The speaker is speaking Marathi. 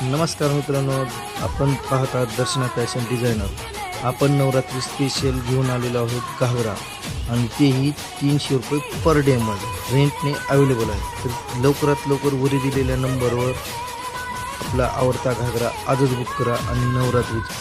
नमस्कार मित्रांनो, आपण पाहत आहात दर्शना फॅशन डिझायनर. आपण नवरात्री स्पेशल घेऊन आलेलो आहोत घागरा, आणि तेही 300 रुपये पर डेमध्ये रेंटने अवेलेबल आहे. तर लवकरात लवकर वरी दिलेल्या नंबरवर आपला आवडता घागरा आजच बुक करा आणि नवरात्रीची